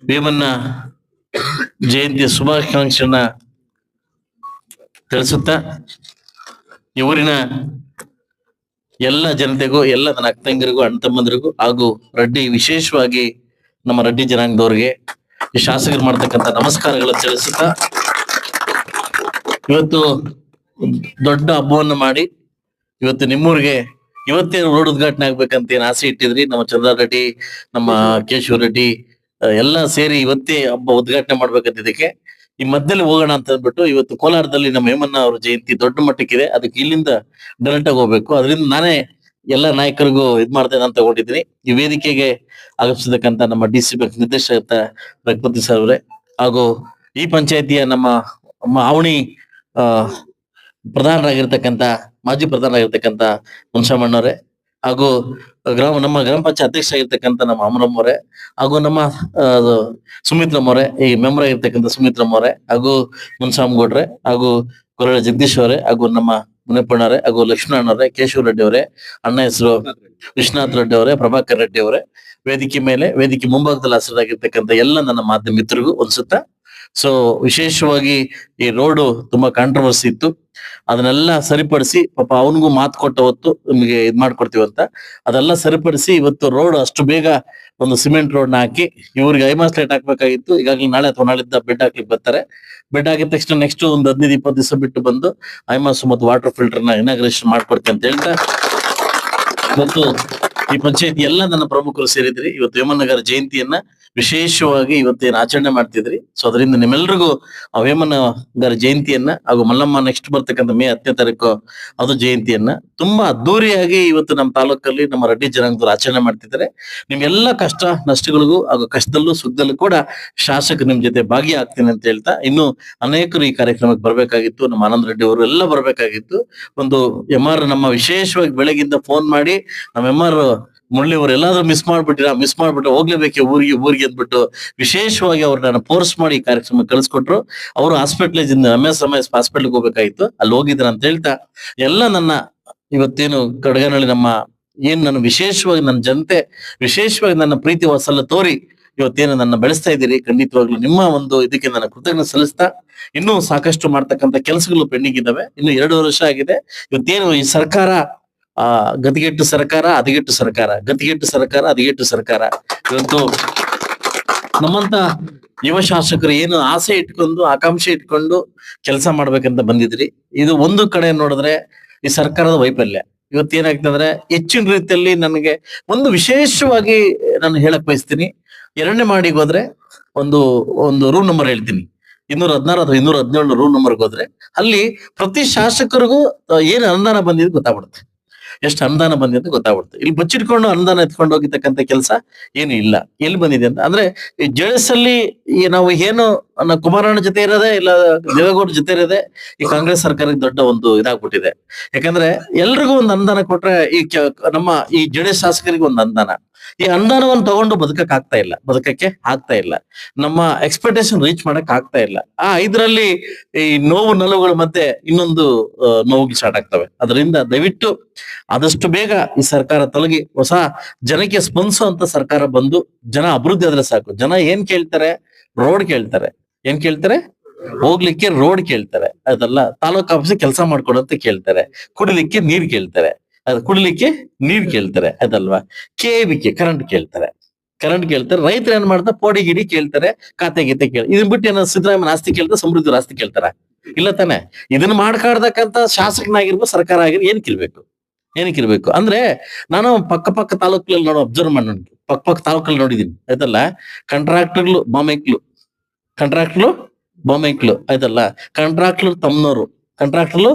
ವೇಮನ್ನ ಜಯಂತಿ ಶುಭಾಕಾಂಕ್ಷೆಯನ್ನ ತಿಳಿಸುತ್ತಾ ಈ ಊರಿನ ಎಲ್ಲ ಜನತೆಗೂ, ಎಲ್ಲ ನನ್ನ ಅಕ್ಕಂಗರಿಗೂ, ಅಣ್ಣ ತಮ್ಮಂದಿರಿಗೂ ಹಾಗೂ ರೆಡ್ಡಿ, ವಿಶೇಷವಾಗಿ ನಮ್ಮ ರೆಡ್ಡಿ ಜನಾಂಗದವ್ರಿಗೆ ಈ ಶಾಸಕರು ಮಾಡ್ತಕ್ಕಂಥ ನಮಸ್ಕಾರಗಳನ್ನು ತಿಳಿಸುತ್ತಾ, ಇವತ್ತು ದೊಡ್ಡ ಹಬ್ಬವನ್ನು ಮಾಡಿ ಇವತ್ತು ನಿಮ್ಮೂರಿಗೆ ಇವತ್ತೇ ರೋಡ್ ಉದ್ಘಾಟನೆ ಆಗ್ಬೇಕಂತ ಏನ್ ಆಸೆ ಇಟ್ಟಿದ್ರಿ. ನಮ್ಮ ಚಂದ್ರ ರೆಡ್ಡಿ, ನಮ್ಮ ಕೇಶವ ರೆಡ್ಡಿ ಎಲ್ಲ ಸೇರಿ ಇವತ್ತೇ ಹಬ್ಬ ಉದ್ಘಾಟನೆ ಮಾಡ್ಬೇಕಂತಿದ್ದಕ್ಕೆ ಈ ಮಧ್ಯದಲ್ಲಿ ಹೋಗೋಣ ಅಂತ ಅಂದ್ಬಿಟ್ಟು ಇವತ್ತು ಕೋಲಾರದಲ್ಲಿ ನಮ್ಮ ಹೇಮಣ್ಣ ಅವ್ರ ಜಯಂತಿ ದೊಡ್ಡ ಮಟ್ಟಕ್ಕಿದೆ. ಅದಕ್ಕೆ ಇಲ್ಲಿಂದ ಡೈರೆಕ್ಟ್ ಆಗಿ ಹೋಗ್ಬೇಕು. ಅದರಿಂದ ನಾನೇ ಎಲ್ಲ ನಾಯಕರಿಗೂ ಇದ್ ಮಾಡ್ತೇನೆ ಅಂತ ತಗೊಂಡಿದ್ದೀನಿ. ಈ ವೇದಿಕೆಗೆ ಆಗಮಿಸಿದಕ್ಕಂತ ನಮ್ಮ ಡಿ.ಸಿ ಬ್ಯಾಂಕ್ ನಿರ್ದೇಶಕ ರಘುಪತಿ ಸರ್ ಅವರೇ, ಹಾಗೂ ಈ ಪಂಚಾಯತಿಯ ನಮ್ಮ ಆವಣಿ ಪ್ರಧಾನರಾಗಿರ್ತಕ್ಕಂಥ ಮಾಜಿ ಪ್ರಧಾನರಾಗಿರ್ತಕ್ಕಂಥ ಮುನ್ಸಮ್ಮಣ್ಣವರೇ, ಹಾಗೂ ನಮ್ಮ ಗ್ರಾಮ ಪಂಚಾಯತ್ ಅಧ್ಯಕ್ಷ ಆಗಿರ್ತಕ್ಕಂಥ ನಮ್ಮ ಅಮರಮ್ಮವರೇ, ಹಾಗೂ ನಮ್ಮ ಸುಮಿತ್ರಮ್ಮವರೇ, ಈ ಮೆಂಬರ್ ಆಗಿರ್ತಕ್ಕಂಥ ಸುಮಿತ್ರಮ್ಮವರೇ, ಹಾಗೂ ಮುನ್ಸಾಮ್ಗೌಡ್ರೆ, ಹಾಗೂ ಕೊರಳ ಜಗದೀಶ್ ಅವರೇ, ಹಾಗೂ ನಮ್ಮ ಮುನಿಯಪ್ಪಣ್ಣವರೇ, ಹಾಗೂ ಲಕ್ಷ್ಮಣವರೇ, ಕೇಶವ ರೆಡ್ಡಿ ಅವರೇ, ಅಣ್ಣ ಹೆಸರು ವಿಶ್ವನಾಥ್ ರೆಡ್ಡಿ ಅವರೇ, ಪ್ರಭಾಕರ್ ರೆಡ್ಡಿ ಅವರೇ, ವೇದಿಕೆ ಮೇಲೆ ವೇದಿಕೆ ಮುಂಭಾಗದಲ್ಲಿ ಹಸಿರಾಗಿರ್ತಕ್ಕಂಥ ಎಲ್ಲ ನನ್ನ ಮಾಧ್ಯಮ ಮಿತ್ರರಿಗೂ ಅನ್ಸುತ್ತಾ. ಸೊ ವಿಶೇಷವಾಗಿ ಈ ರೋಡು ತುಂಬಾ ಕಾಂಟ್ರವರ್ಸಿ ಇತ್ತು. ಅದನ್ನೆಲ್ಲ ಸರಿಪಡಿಸಿ, ಪಾಪ ಅವನಿಗೂ ಮಾತು ಕೊಟ್ಟ ಹೊತ್ತು ನಿಮಗೆ ಇದ್ ಮಾಡ್ಕೊಡ್ತೀವಂತ ಅದೆಲ್ಲ ಸರಿಪಡಿಸಿ ಇವತ್ತು ರೋಡ್ ಅಷ್ಟು ಬೇಗ ಒಂದು ಸಿಮೆಂಟ್ ರೋಡ್ ನ ಹಾಕಿ ಇವ್ರಿಗೆ ಐಮಾಸ್ ಲೈಟ್ ಹಾಕ್ಬೇಕಾಗಿತ್ತು. ಈಗಾಗಲೇ ನಾಳೆ ಅಥವಾ ನಾಳಿದ್ದ ಬೆಡ್ ಹಾಕ್ಲಿಕ್ಕೆ ಬರ್ತಾರೆ. ಬೆಡ್ ಹಾಕಿದ ತಕ್ಷಣ ನೆಕ್ಸ್ಟ್ ಒಂದು 15-20 ದಿವಸ ಬಿಟ್ಟು ಬಂದು ಐಮಾಸ್ ಮತ್ತು ವಾಟರ್ ಫಿಲ್ಟರ್ ನ ಇನಾಗ್ರೇಷನ್ ಮಾಡ್ಕೊಡ್ತೀನಿ ಅಂತ ಹೇಳ್ತಾ, ಮತ್ತು ಈ ಪಂಚಾಯತಿ ಎಲ್ಲ ನನ್ನ ಪ್ರಮುಖರು ಸೇರಿದ್ರಿ. ಇವತ್ತು ವೇಮನ್ನಗಾರ ಜಯಂತಿಯನ್ನ ವಿಶೇಷವಾಗಿ ಇವತ್ತೇನು ಆಚರಣೆ ಮಾಡ್ತಿದ್ರಿ. ಸೊ ಅದರಿಂದ ನಿಮ್ಮೆಲ್ರಿಗೂ ಆ ವೇಮನ್ನಗಾರ ಜಯಂತಿಯನ್ನ ಹಾಗೂ ಮಲ್ಲಮ್ಮ ನೆಕ್ಸ್ಟ್ ಬರ್ತಕ್ಕಂಥ ಮೇ 10ನೇ ತಾರೀಕು ಅದು ಜಯಂತಿಯನ್ನ ತುಂಬಾ ಅದ್ದೂರಿಯಾಗಿ ಇವತ್ತು ನಮ್ಮ ತಾಲೂಕಲ್ಲಿ ನಮ್ಮ ರೆಡ್ಡಿ ಜನಾಂಗದವರು ಆಚರಣೆ ಮಾಡ್ತಿದ್ದಾರೆ. ನಿಮ್ಗೆಲ್ಲ ಕಷ್ಟ ನಷ್ಟಗಳಿಗೂ ಹಾಗೂ ಕಷ್ಟದಲ್ಲೂ ಸುಖದಲ್ಲೂ ಕೂಡ ಶಾಸಕ ನಿಮ್ ಜೊತೆ ಭಾಗಿಯಾಗ್ತೀನಿ ಅಂತ ಹೇಳ್ತಾ, ಇನ್ನು ಅನೇಕರು ಈ ಕಾರ್ಯಕ್ರಮಕ್ಕೆ ಬರ್ಬೇಕಾಗಿತ್ತು. ನಮ್ಮ ಆನಂದ್ ರೆಡ್ಡಿ ಅವರು ಎಲ್ಲ ಬರ್ಬೇಕಾಗಿತ್ತು. ಒಂದು ಎಂ.ಆರ್ ನಮ್ಮ ವಿಶೇಷವಾಗಿ ಬೆಳಗಿಂದ ಫೋನ್ ಮಾಡಿ ನಮ್ಮ ಎಂ.ಆರ್ ಮುರಳಿ ಅವರು ಎಲ್ಲಾದ್ರೂ ಮಿಸ್ ಮಾಡ್ಬಿಟ್ಟು ಹೋಗ್ಲೇಬೇಕು ಊರಿಗೆ ಅಂದ್ಬಿಟ್ಟು ವಿಶೇಷವಾಗಿ ಅವ್ರನ್ನ ಫೋರ್ಸ್ ಮಾಡಿ ಈ ಕಾರ್ಯಕ್ರಮ ಕಳಿಸ್ಕೊಟ್ರು. ಅವರು ಹಾಸ್ಪಿಟಲೈಸ್ MS ಹಾಸ್ಪಿಟಲ್ಗೆ ಹೋಗ್ಬೇಕಾಗಿತ್ತು, ಅಲ್ಲಿ ಹೋಗಿದ್ರ ಅಂತ ಹೇಳ್ತಾ, ಎಲ್ಲ ನನ್ನ ಇವತ್ತೇನು ಕಡಗನಹಳ್ಳಿ ನಮ್ಮ ನನ್ನ ವಿಶೇಷವಾಗಿ ನನ್ನ ಜನತೆ ವಿಶೇಷವಾಗಿ ನನ್ನ ಪ್ರೀತಿ ವಾತ್ಸಲ್ಯ ತೋರಿ ಇವತ್ತೇನು ನನ್ನ ಬೆಳೆಸ್ತಾ ಇದ್ದೀರಿ, ಖಂಡಿತವಾಗ್ಲೂ ನಿಮ್ಮ ಒಂದು ಇದಕ್ಕೆ ನನ್ನ ಕೃತಜ್ಞತೆ ಸಲ್ಲಿಸ್ತಾ, ಇನ್ನೂ ಸಾಕಷ್ಟು ಮಾಡ್ತಕ್ಕಂಥ ಕೆಲಸಗಳು ಪೆಂಡಿಂಗ್ ಇದ್ದಾವೆ. ಇನ್ನು 2 ವರ್ಷ ಆಗಿದೆ. ಇವತ್ತೇನು ಈ ಸರ್ಕಾರ ಗತಿಗೆಟ್ಟು ಸರ್ಕಾರ, ಹದಗೆಟ್ಟು ಸರ್ಕಾರ, ಗತಿಗೆಟ್ಟು ಸರ್ಕಾರ, ಹದಗೆಟ್ಟು ಸರ್ಕಾರ. ಇವತ್ತು ನಮ್ಮಂತ ಯುವ ಶಾಸಕರು ಏನು ಆಸೆ ಇಟ್ಕೊಂಡು ಆಕಾಂಕ್ಷೆ ಇಟ್ಕೊಂಡು ಕೆಲಸ ಮಾಡ್ಬೇಕಂತ ಬಂದಿದ್ರಿ. ಇದು ಒಂದು ಕಡೆ ನೋಡಿದ್ರೆ ಈ ಸರ್ಕಾರದ ವೈಫಲ್ಯ. ಇವತ್ತೇನಾಗ್ತಂದ್ರೆ ಹೆಚ್ಚಿನ ರೀತಿಯಲ್ಲಿ ನನಗೆ ಒಂದು ವಿಶೇಷವಾಗಿ ನಾನು ಹೇಳಕ್ ಬಯಸ್ತೀನಿ. 2ನೇ ಮಾಡಿಗೆ ಹೋದ್ರೆ ಒಂದು ರೂಮ್ ನಂಬರ್ ಹೇಳ್ತೀನಿ, 216 ಅಥವಾ 217 ರೂಮ್ ನಂಬರ್ಗೆ ಹೋದ್ರೆ ಅಲ್ಲಿ ಪ್ರತಿ ಶಾಸಕರಿಗೂ ಏನು ಅನುದಾನ ಬಂದಿದ್ದು ಗೊತ್ತಾಗ್ಬಿಡುತ್ತೆ, ಎಷ್ಟು ಅನುದಾನ ಬಂದಿದೆ ಅಂತ ಗೊತ್ತಾಗ್ಬಿಡುತ್ತೆ. ಇಲ್ಲಿ ಬಚ್ಚಿಟ್ಕೊಂಡು ಅನುದಾನ ಎತ್ಕೊಂಡು ಹೋಗಿರ್ತಕ್ಕಂಥ ಕೆಲಸ ಏನು ಇಲ್ಲ. ಎಲ್ಲಿ ಬಂದಿದೆ ಅಂತ ಅಂದ್ರೆ ಈ ಜೆಡಿಎಸ್ ನಾವು ಏನು ಕುಮಾರಣ್ಣ ಜೊತೆ ಇರೋದೇ ಇಲ್ಲ, ದೇವೇಗೌಡ ಜೊತೆ ಇರೋದೇ ಈ ಕಾಂಗ್ರೆಸ್ ಸರ್ಕಾರಕ್ಕೆ ದೊಡ್ಡ ಒಂದು ಇದಾಗ್ಬಿಟ್ಟಿದೆ. ಯಾಕಂದ್ರೆ ಎಲ್ರಿಗೂ ಒಂದು ಅನುದಾನ ಕೊಟ್ರೆ ನಮ್ಮ ಈ ಜೆಡಿಎಸ್ ಶಾಸಕರಿಗೆ ಒಂದು ಅನುದಾನ, ಈ ಅನುದಾನವನ್ನು ತಗೊಂಡು ಬದುಕಕ್ಕೆ ಆಗ್ತಾ ಇಲ್ಲ. ನಮ್ಮ ಎಕ್ಸ್ಪೆಕ್ಟೇಷನ್ ರೀಚ್ ಮಾಡಕ್ ಆಗ್ತಾ ಇಲ್ಲ. ಇದರಲ್ಲಿ ಈ ನೋವು ನಲುವುಗಳ ಮಧ್ಯೆ ಇನ್ನೊಂದು ನೋವು ಸ್ಟಾರ್ಟ್ ಆಗ್ತವೆ. ಅದರಿಂದ ದಯವಿಟ್ಟು ಆದಷ್ಟು ಬೇಗ ಈ ಸರ್ಕಾರ ತೊಲಗಿ ಹೊಸ ಜನಕ್ಕೆ ಸ್ಪಂದಿಸುವಂತ ಸರ್ಕಾರ ಬಂದು ಜನ ಅಭಿವೃದ್ಧಿ ಆದ್ರೆ ಸಾಕು. ಜನ ಏನ್ ಕೇಳ್ತಾರೆ? ರೋಡ್ ಕೇಳ್ತಾರೆ. ಏನ್ ಕೇಳ್ತಾರೆ? ಹೋಗ್ಲಿಕ್ಕೆ ರೋಡ್ ಕೇಳ್ತಾರೆ. ಅದಲ್ಲ ತಾಲೂಕ್ ಆಫೀಸ್ ಕೆಲಸ ಮಾಡ್ಕೊಡಂತ ಕೇಳ್ತಾರೆ. ಕುಡಿಲಿಕ್ಕೆ ನೀರ್ ಕೇಳ್ತಾರೆ. ಅದಲ್ವಾ? KBK ಕರೆಂಟ್ ಕೇಳ್ತಾರೆ. ರೈತರು ಏನ್ ಮಾಡ್ತಾರೆ? ಪೋಡಿ ಗಿಡಿ ಕೇಳ್ತಾರೆ, ಖಾತೆ ಗೀತೆ ಇದನ್ ಬಿಟ್ಟು ಏನೋ ಸಿದ್ದರಾಮಯ್ಯ ಆಸ್ತಿ ಕೇಳ್ತಾರೆ, ಸಮೃದ್ಧಿ ಆಸ್ತಿ ಕೇಳ್ತಾರ? ಇಲ್ಲ ತಾನೆ. ಇದನ್ನ ಮಾಡ್ಕಾಡ್ತಕ್ಕಂತ ಶಾಸಕನಾಗಿರ್ಬೋದು, ಸರ್ಕಾರ ಆಗಿರ್ಬೋದು, ಏನಕ್ಕಿರ್ಬೇಕು ಅಂದ್ರೆ, ನಾನು ಪಕ್ಕ ತಾಲೂಕಲ್ಲಿ ಅಬ್ಸರ್ವ್ ಮಾಡಿ ಪಕ್ಕ ತಾಲೂಕಲ್ಲಿ ನೋಡಿದೀನಿ. ಆಯ್ತಲ್ಲ, ಕಾಂಟ್ರಾಕ್ಟರ್ಗಳು ಬಾಂಬೆಕ್ಲು ಆಯ್ತಲ್ಲ, ಕಾಂಟ್ರಾಕ್ಟರ್ ತಮ್ಮನವರು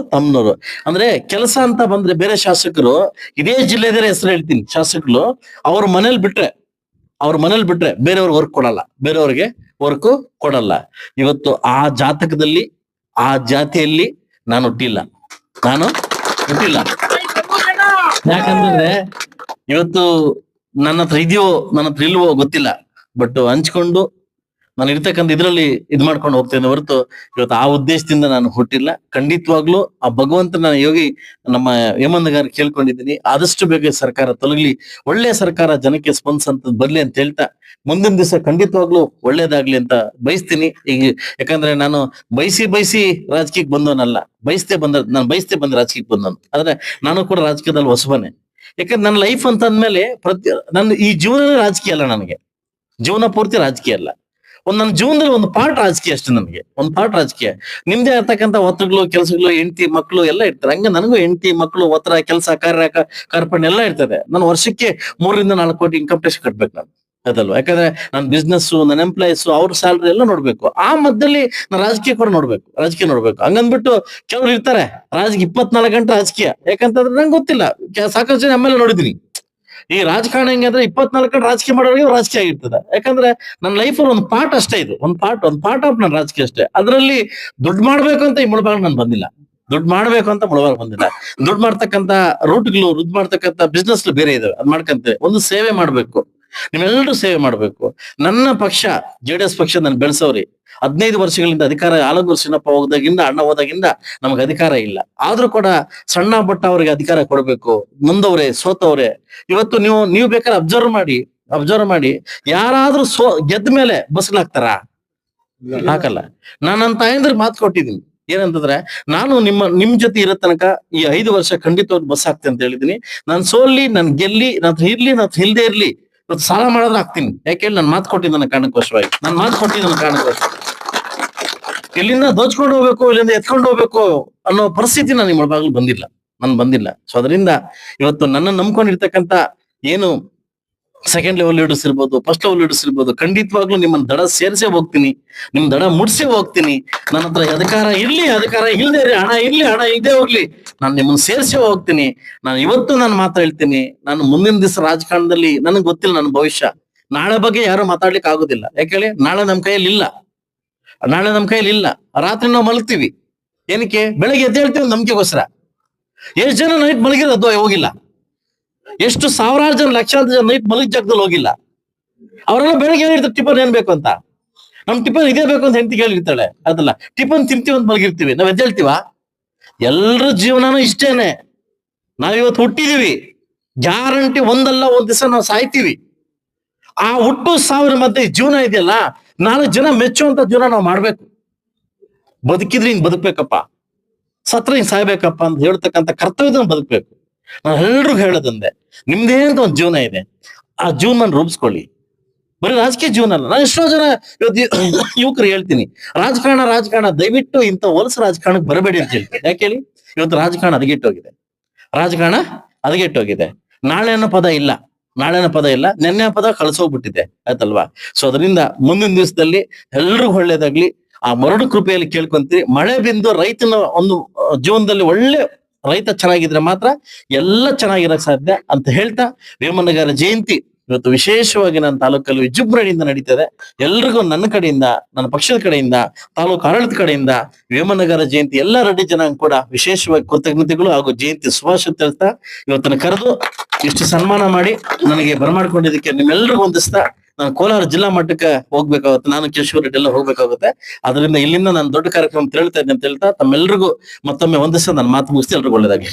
ಅಂದ್ರೆ ಕೆಲಸ ಅಂತ ಬಂದ್ರೆ ಬೇರೆ ಶಾಸಕರು ಇದೇ ಜಿಲ್ಲೆದ ಹೆಸರು ಹೇಳ್ತೀನಿ, ಶಾಸಕರು ಅವ್ರ ಮನೇಲಿ ಬಿಟ್ರೆ ಬೇರೆಯವ್ರಿಗೆ ವರ್ಕ್ ಕೊಡಲ್ಲ. ಇವತ್ತು ಆ ಜಾತಕದಲ್ಲಿ ಆ ಜಾತಿಯಲ್ಲಿ ನಾನು ಹುಟ್ಟಿಲ್ಲ. ಯಾಕಂದ್ರೆ ಇವತ್ತು ನನ್ನ ಹತ್ರ ಇದೆಯೋ ನನ್ನ ಹತ್ರ ಇಲ್ವೋ ಗೊತ್ತಿಲ್ಲ, ಬಟ್ ಹಂಚ್ಕೊಂಡು ನಾನು ಇರ್ತಕ್ಕಂಥ ಇದ್ರಲ್ಲಿ ಮಾಡ್ಕೊಂಡು ಹೋಗ್ತೇನೆ ಹೊರತು ಇವತ್ತು ಆ ಉದ್ದೇಶದಿಂದ ನಾನು ಹುಟ್ಟಿಲ್ಲ. ಖಂಡಿತವಾಗ್ಲೂ ಆ ಭಗವಂತನ ಯೋಗಿ ನಮ್ಮ ಹೇಮಂತ್ ಗಾರು ಕೇಳ್ಕೊಂಡಿದ್ದೀನಿ, ಆದಷ್ಟು ಬೇಗ ಸರ್ಕಾರ ತೊಲಗಲಿ, ಒಳ್ಳೆ ಸರ್ಕಾರ ಜನಕ್ಕೆ ಸ್ಪಂದಿಸಂತದ್ ಬರ್ಲಿ ಅಂತ ಹೇಳ್ತಾ ಮುಂದಿನ ದಿವಸ ಖಂಡಿತವಾಗ್ಲೂ ಒಳ್ಳೇದಾಗ್ಲಿ ಅಂತ ಬಯಸ್ತೀನಿ. ಈಗ ಯಾಕಂದ್ರೆ ನಾನು ಬಯಸಿ ರಾಜಕೀಯಕ್ಕೆ ಬಂದವನಲ್ಲ, ನಾನು ಬಯಸ್ತೆ ಬಂದ ರಾಜಕೀಯಕ್ಕೆ ಬಂದವನು. ಆದ್ರೆ ನಾನು ಕೂಡ ರಾಜಕೀಯದಲ್ಲಿ ಹೊಸಬನೇ. ಯಾಕಂದ್ರೆ ನನ್ನ ಲೈಫ್ ಅಂತ ಅಂದ್ಮೇಲೆ ನನ್ನ ಈ ಜೀವನ ರಾಜಕೀಯ ಅಲ್ಲ, ನನಗೆ ಜೀವನ ಪೂರ್ತಿ ರಾಜಕೀಯ ಅಲ್ಲ. ನನ್ನ ಜೀವನದಲ್ಲಿ ಒಂದು ಪಾರ್ಟ್ ರಾಜಕೀಯ ಅಷ್ಟೇ. ನನಗೆ ಒಂದು ಪಾರ್ಟ್ ರಾಜಕೀಯ. ನಿಮ್ದೇ ಇರ್ತಕ್ಕಂಥ ಒತ್ತಡಗಳು, ಕೆಲಸಗಳು, ಹೆಂಡತಿ ಮಕ್ಕಳು ಎಲ್ಲ ಇರ್ತಾರೆ. ಹಂಗೆ ನನಗೂ ಹೆಂಡತಿ ಮಕ್ಕಳು, ಒತ್ತಡ, ಕೆಲಸ, ಕಾರ್ಪಣ್ಯ ಎಲ್ಲ ಇರ್ತದೆ. ನಾನು ವರ್ಷಕ್ಕೆ 3-4 ಕೋಟಿ ಇನ್ಕಮ್ ಟ್ಯಾಕ್ಸ್ ಕಟ್ಬೇಕು ನಾನು, ಅದಲ್ವಾ? ಯಾಕಂದ್ರೆ ನನ್ನ ಬಿಸ್ನೆಸ್, ನನ್ನ ಎಂಪ್ಲಾಯೀಸ್, ಅವ್ರ ಸ್ಯಾಲ್ರಿ ಎಲ್ಲ ನೋಡ್ಬೇಕು. ಆ ಮಧ್ಯದಲ್ಲಿ ನಾನು ರಾಜಕೀಯ ಕೂಡ ನೋಡ್ಬೇಕು. ಹಂಗಂದ್ಬಿಟ್ಟು ಕೆಲವ್ರು ಇರ್ತಾರೆ ರಾಜಕೀಯ 24 ಗಂಟೆ ರಾಜಕೀಯ. ಯಾಕಂತಂದ್ರೆ ನಂಗೆ ಗೊತ್ತಿಲ್ಲ, ಸಾಕಷ್ಟು ಜನ ಆಮೇಲೆ ನೋಡಿದೀನಿ. ಈ ರಾಜಕಾರಣ ಹೆಂಗೆ ಅಂದ್ರೆ 24 ಗಂಟೆ ರಾಜಕೀಯ ಮಾಡೋರಿಗೆ ರಾಜಕೀಯ ಆಗಿರ್ತದೆ. ಯಾಕಂದ್ರೆ ನನ್ನ ಲೈಫ್ ಅಲ್ಲಿ ಒಂದು ಪಾರ್ಟ್ ಅಷ್ಟೇ ಇದು, ಒಂದು ಪಾರ್ಟ್ ಆಫ್ ನನ್ನ ರಾಜಕೀಯ ಅಷ್ಟೇ. ಅದರಲ್ಲಿ ದುಡ್ಡು ಮಾಡ್ಬೇಕು ಅಂತ ಈ ಮುಳಬಾಗ ನಾನು ಬಂದಿಲ್ಲ, ದುಡ್ಡು ಮಾಡ್ತಕ್ಕಂತ ರೂಟ್ಗಳು, ಮಾಡ್ತಕ್ಕಂತ ಬಿಸ್ನೆಸ್ ಬೇರೆ ಇದಾವೆ, ಅದ್ ಮಾಡ್ಕಂತೆ. ಒಂದು ಸೇವೆ ಮಾಡ್ಬೇಕು, ನಿಮ್ಮೆಲ್ಲರೂ ಸೇವೆ ಮಾಡ್ಬೇಕು. ನನ್ನ ಪಕ್ಷ JDS ಪಕ್ಷ ನಾನು ಬೆಳೆಸೋರಿ 15 ವರ್ಷಗಳಿಂದ ಅಧಿಕಾರ. ಆಲೂರು ಸಿನ್ನಪ್ಪ ಹೋದಾಗಿಂದ, ಅಣ್ಣ ಹೋದಾಗಿಂದ ನಮಗೆ ಅಧಿಕಾರ ಇಲ್ಲ. ಆದ್ರೂ ಕೂಡ ಸಣ್ಣ ಪಟ್ಟ ಅವ್ರಿಗೆ ಅಧಿಕಾರ ಕೊಡ್ಬೇಕು. ಮುಂದವ್ರೆ, ಸೋತವ್ರೆ. ಇವತ್ತು ನೀವು ಬೇಕಾದ್ರೆ ಅಬ್ಸರ್ವ್ ಮಾಡಿ ಯಾರಾದ್ರೂ ಗೆದ್ದ ಮೇಲೆ ಬಸ್ಲಾಗ್ತಾರ? ಹಾಕಲ್ಲ. ನಾನು ನನ್ನ ತಾಯಂದ್ರಿಗೆ ಮಾತು ಕೊಟ್ಟಿದ್ದೀನಿ, ಏನಂತಂದ್ರೆ ನಾನು ನಿಮ್ ಜೊತೆ ಇರೋ ತನಕ ಈ 5 ವರ್ಷ ಖಂಡಿತವಾಗಿ ಬಸ್ ಹಾಕ್ತೇನೆ ಅಂತ ಹೇಳಿದೀನಿ. ನಾನು ಸೋಲ್ಲಿ, ನಾನು ಗೆಲ್ಲಿ, ನಾನು ಇರ್ಲಿ, ನಾನು ಇಲ್ದೇ ಇರ್ಲಿ, ಇವತ್ತು ಸಾಲ ಮಾಡಿದ್ರೆ ಹಾಕ್ತೀನಿ. ಯಾಕೇಳಿ ನಾನು ಮಾತು ಕೊಟ್ಟಿದ್ದ ನನ್ನ ಕಾರಣಕ್ಕೋಸ್ಕರವಾಗಿ, ಇಲ್ಲಿಂದ ದೋಚ್ಕೊಂಡು ಹೋಗ್ಬೇಕು, ಇಲ್ಲಿಂದ ಎತ್ಕೊಂಡು ಹೋಗ್ಬೇಕು ಅನ್ನೋ ಪರಿಸ್ಥಿತಿ ನಾನು ನಿಮ್ಮ ಬಾಗಿಲು ಬಂದಿಲ್ಲ. ಸೊ ಅದರಿಂದ ಇವತ್ತು ನನ್ನ ನಂಬ್ಕೊಂಡಿರ್ತಕ್ಕಂಥ ಏನು ಸೆಕೆಂಡ್ ಲೆವೆಲ್ ಲೀಡರ್ಸ್ ಇರ್ಬೋದು, ಫಸ್ಟ್ ಲೆವೆಲ್ ಲೀಡರ್ಸ್ ಇರ್ಬೋದು, ಖಂಡಿತವಾಗ್ಲೂ ನಿಮ್ಮನ್ನ ದಡ ಸೇರಿಸೇ ಹೋಗ್ತೀನಿ, ನಿಮ್ ದಡ ಮುಡ್ಸೇ ಹೋಗ್ತೀನಿ. ನನ್ನ ಹತ್ರ ಅಧಿಕಾರ ಇರ್ಲಿ, ಅಧಿಕಾರ ಇಲ್ಲದೆ ಹಣ ಇರ್ಲಿ, ಹಣ ಇಲ್ಲದೆ ಹೋಗ್ಲಿ, ನಾನು ನಿಮ್ಮನ್ನ ಸೇರಿಸೇ ಹೋಗ್ತೀನಿ. ನಾನು ಇವತ್ತು ನಾನು ಮಾತು ಹೇಳ್ತೀನಿ, ನಾನು ಮುಂದಿನ ದಿವಸ ರಾಜಕಾರಣದಲ್ಲಿ ನನಗೆ ಗೊತ್ತಿಲ್ಲ ನನ್ನ ಭವಿಷ್ಯ. ನಾಳೆ ಬಗ್ಗೆ ಯಾರು ಮಾತಾಡ್ಲಿಕ್ಕೆ ಆಗುದಿಲ್ಲ. ಯಾಕೇಳಿ, ನಾಳೆ ನಮ್ಮ ಕೈಯಲ್ಲಿ ಇಲ್ಲ. ರಾತ್ರಿ ನಾವು ಮಲಗ್ತೀವಿ, ಏನಕ್ಕೆ? ಬೆಳಗ್ಗೆ ಎದ್ದೇಳ್ತೀವಿ ನಂಬಿಕೆಗೋಸ್ಕರ. ಎಷ್ಟು ಜನ ನೈಟ್ ಮಲಗಿರೋದು ಹೋಗಿಲ್ಲ, ಎಷ್ಟು ಸಾವಿರಾರು ಜನ, ಲಕ್ಷಾಂತರ ಜನ ನೈಟ್ ಮಲಗಿದ ಜಾಗದಲ್ಲಿ ಹೋಗಿಲ್ಲ. ಅವರೆಲ್ಲ ಬೆಳಗ್ಗೆ ಹೇಳಿರ್ತಾರೆ ಟಿಫನ್ ಏನ್ ಬೇಕು ಅಂತ. ನಮ್ ಟಿಫನ್ ಇದೇ ಬೇಕು ಅಂತ ಹೆಂಡತಿ ಹೇಳಿರ್ತಾಳೆ, ಅದಲ್ಲ ಟಿಫನ್ ತಿಂತೀವಿ ಅಂತ ಮಲಗಿರ್ತೀವಿ. ನಾವ್ ಎದ್ದೇಳ್ತೀವ? ಎಲ್ರ ಜೀವನನೂ ಇಷ್ಟೇನೆ. ನಾವಿವತ್ತು ಹುಟ್ಟಿದೀವಿ, ಗ್ಯಾರಂಟಿ ಒಂದಲ್ಲ ಒಂದ್ ದಿವಸ ನಾವು ಸಾಯ್ತೀವಿ. ಆ ಹುಟ್ಟು ಸಾವಿರ ಮಧ್ಯೆ ಜೀವನ ಇದೆಯಲ್ಲ, 4 ಜನ ಮೆಚ್ಚುವಂತ ಜೀವನ ನಾವು ಮಾಡ್ಬೇಕು. ಬದುಕಿದ್ರೆ ಹಿಂಗ್ ಬದುಕ್ಬೇಕಪ್ಪ, ಸತ್ರ ಹಿಂಗ್ ಸಾಯ್ಬೇಕಪ್ಪ ಅಂತ ಹೇಳ್ತಕ್ಕಂಥ ಕರ್ತವ್ಯದ ಬದುಕ್ಬೇಕು. ನಾನು ಎಲ್ರಿಗೂ ಹೇಳೋದಂದೆ, ನಿಮ್ದೇ ಅಂತ ಒಂದು ಜೀವನ ಇದೆ, ಆ ಜೀವನ ರೂಪಿಸ್ಕೊಳ್ಳಿ. ಬರೀ ರಾಜಕೀಯ ಜೀವನ ಅಲ್ಲ. ನಾನು ಎಷ್ಟೋ ಜನ ಯುವಕರು ಹೇಳ್ತೀನಿ, ರಾಜಕಾರಣ ದಯವಿಟ್ಟು ಇಂಥ ಹೊಲಸು ರಾಜಕಾರಣಕ್ಕೆ ಬರಬೇಡಿ ಅಂತ ಹೇಳ್ತೀನಿ. ಯಾಕೆ ಹೇಳಿ? ಇವತ್ತು ರಾಜಕಾರಣ ಹದಗೆಟ್ಟೋಗಿದೆ. ನಾಳೆ ಅನ್ನೋ ಪದ ಇಲ್ಲ, ನೆನ್ನೆ ಪದ ಕಳ್ಸೋಗ್ಬಿಟ್ಟಿದೆ, ಆಯ್ತಲ್ವಾ? ಸೊ ಅದರಿಂದ ಮುಂದಿನ ದಿವಸದಲ್ಲಿ ಎಲ್ರಿಗೂ ಒಳ್ಳೇದಾಗ್ಲಿ. ಆ ಮರಡು ಕೃಪೆಯಲ್ಲಿ ಕೇಳ್ಕೊಂತೀವಿ. ಮಳೆ ಬಿಂದು ರೈತನ ಒಂದು ಜೀವನದಲ್ಲಿ ಒಳ್ಳೆ ರೈತ ಚೆನ್ನಾಗಿದ್ರೆ ಮಾತ್ರ ಎಲ್ಲ ಚೆನ್ನಾಗಿರಕ್ ಸಾಧ್ಯ ಅಂತ ಹೇಳ್ತಾ, ವೇಮನಗಾರ ಜಯಂತಿ ಇವತ್ತು ವಿಶೇಷವಾಗಿ ನನ್ನ ತಾಲೂಕಲ್ಲಿ ವಿಜೃಂಭಣೆಯಿಂದ ನಡೀತದೆ. ಎಲ್ರಿಗೂ ನನ್ನ ಕಡೆಯಿಂದ, ನನ್ನ ಪಕ್ಷದ ಕಡೆಯಿಂದ, ತಾಲೂಕು ಆಡಳಿತ ಕಡೆಯಿಂದ ವೇಮನಗಾರ ಜಯಂತಿ ಎಲ್ಲ ರೆಡ್ಡಿ ಜನಾಂಗ ಕೂಡ ವಿಶೇಷವಾಗಿ ಕೃತಜ್ಞತೆಗಳು ಹಾಗೂ ಜಯಂತಿ ಶುಭಾಶಯ ತಿಳಿಸ್ತಾ, ಇವತ್ತನ್ನ ಕರೆದು ಇಷ್ಟು ಸನ್ಮಾನ ಮಾಡಿ ನನಗೆ ಬರಮಾಡ್ಕೊಂಡಿದ್ದಕ್ಕೆ ನಿಮ್ಮೆಲ್ಲರಿಗೂ ಹೊಂದಿಸ್ತಾ, ನಾನು ಕೋಲಾರ ಜಿಲ್ಲಾ ಮಟ್ಟಕ್ಕೆ ಹೋಗ್ಬೇಕಾಗುತ್ತೆ, ನಾನು ಕೇಶವ ರೆಡ್ಡಿ ಎಲ್ಲ ಹೋಗ್ಬೇಕಾಗುತ್ತೆ. ಅದರಿಂದ ಇಲ್ಲಿಂದ ನಾನು ದೊಡ್ಡ ಕಾರ್ಯಕ್ರಮ ತೆರಳ್ತಾ ಇದ್ದೆ ಅಂತ ಹೇಳ್ತಾ, ತಮ್ಮೆಲ್ಲರಿಗೂ ಮತ್ತೊಮ್ಮೆ ಒಂದಿಸ್ತಾ ನಾನು ಮಾತು ಮುಗಿಸ್ತಾ ಎಲ್ರಿಗೂ ಒಳ್ಳೆದಾಗಿ.